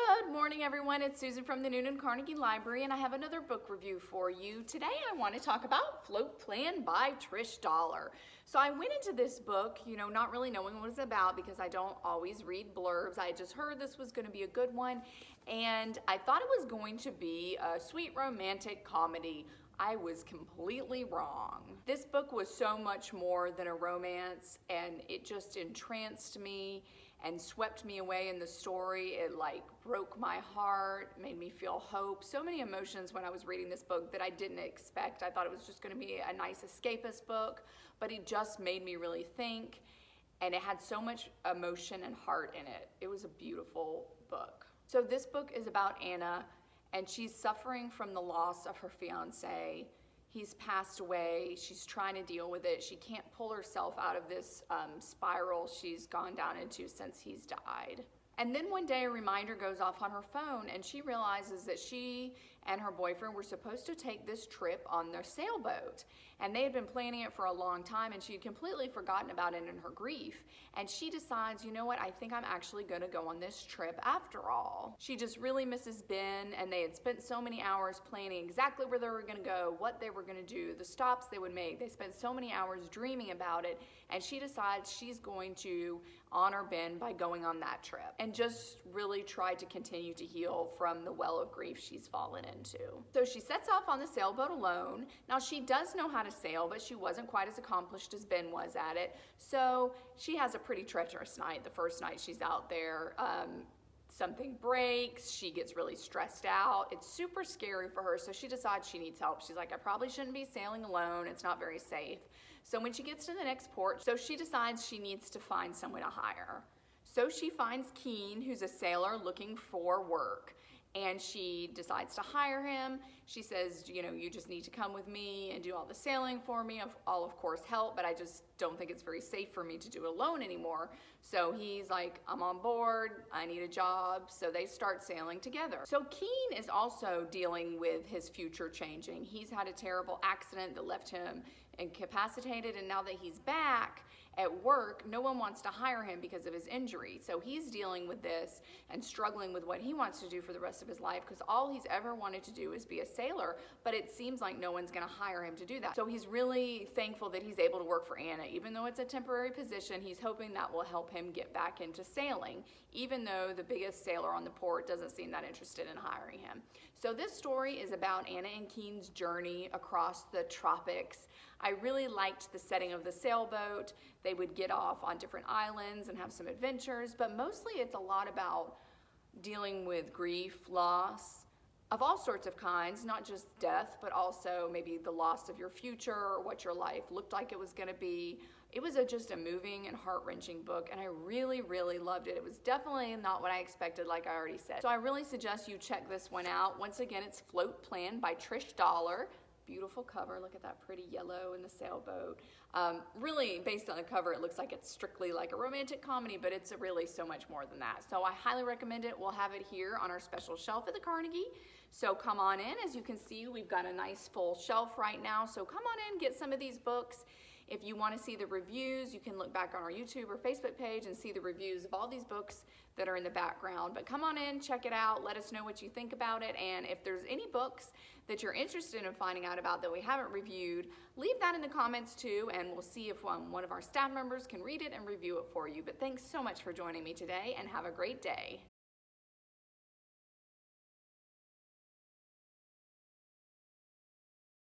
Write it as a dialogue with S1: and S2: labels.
S1: Good morning, everyone. It's Susan from the Noonan Carnegie Library, and I have another book review for you. Today, I want to talk about Float Plan by Trish Dollar. So I went into this book, not really knowing what it's about because I don't always read blurbs. I just heard this was going to be a good one, and I thought it was going to be a sweet romantic comedy. I was completely wrong. This book was so much more than a romance, and it just entranced me and swept me away in the story. It broke my heart, made me feel hope. So many emotions when I was reading this book that I didn't expect. I thought it was just gonna be a nice escapist book, but it just made me really think, and it had so much emotion and heart in it. It was a beautiful book. So this book is about Anna, and she's suffering from the loss of her fiance. He's passed away. She's trying to deal with it. She can't pull herself out of this spiral she's gone down into since he's died. And then one day a reminder goes off on her phone, and she realizes that she and her boyfriend were supposed to take this trip on their sailboat. And they had been planning it for a long time, and she had completely forgotten about it in her grief. And she decides, you know what, I think I'm actually gonna go on this trip after all. She just really misses Ben, and they had spent so many hours planning exactly where they were gonna go, what they were gonna do, the stops they would make. They spent so many hours dreaming about it, and she decides she's going to honor Ben by going on that trip and just really try to continue to heal from the well of grief she's fallen into. So she sets off on the sailboat alone. Now she does know how to sail, but she wasn't quite as accomplished as Ben was at it. So she has a pretty treacherous night. The first night she's out there, something breaks, she gets really stressed out. It's super scary for her, so she decides she needs help. She's like, I probably shouldn't be sailing alone. It's not very safe. So when she gets to the next port, she decides she needs to find someone to hire. So she finds Keen, who's a sailor looking for work, and she decides to hire him. She says, you just need to come with me and do all the sailing for me. I'll of course help, but I just don't think it's very safe for me to do it alone anymore. So he's like, I'm on board, I need a job. So they start sailing together. So Keen is also dealing with his future changing. He's had a terrible accident that left him incapacitated, and now that he's back at work, no one wants to hire him because of his injury. So he's dealing with this and struggling with what he wants to do for the rest of his life, because all he's ever wanted to do is be a sailor, but it seems like no one's gonna hire him to do that. So he's really thankful that he's able to work for Anna. Even though it's a temporary position, he's hoping that will help him get back into sailing, even though the biggest sailor on the port doesn't seem that interested in hiring him. So this story is about Anna and Keen's journey across the tropics. I really liked the setting of the sailboat. They would get off on different islands and have some adventures, but mostly it's a lot about dealing with grief, loss of all sorts of kinds, not just death, but also maybe the loss of your future or what your life looked like it was gonna be. It was just a moving and heart-wrenching book, and I really, really loved it. It was definitely not what I expected, like I already said. So I really suggest you check this one out. Once again, it's Float Plan by Trish Dollar. Beautiful cover. Look at that pretty yellow in the sailboat. Really, based on the cover, it looks like it's strictly like a romantic comedy, but it's really so much more than that. So I highly recommend it. We'll have it here on our special shelf at the Carnegie. So come on in. As you can see, we've got a nice full shelf right now. So come on in, get some of these books. If you want to see the reviews, you can look back on our YouTube or Facebook page and see the reviews of all these books that are in the background. But come on in, check it out, let us know what you think about it, and if there's any books that you're interested in finding out about that we haven't reviewed, leave that in the comments too, and we'll see if one of our staff members can read it and review it for you. But thanks so much for joining me today, and have a great day.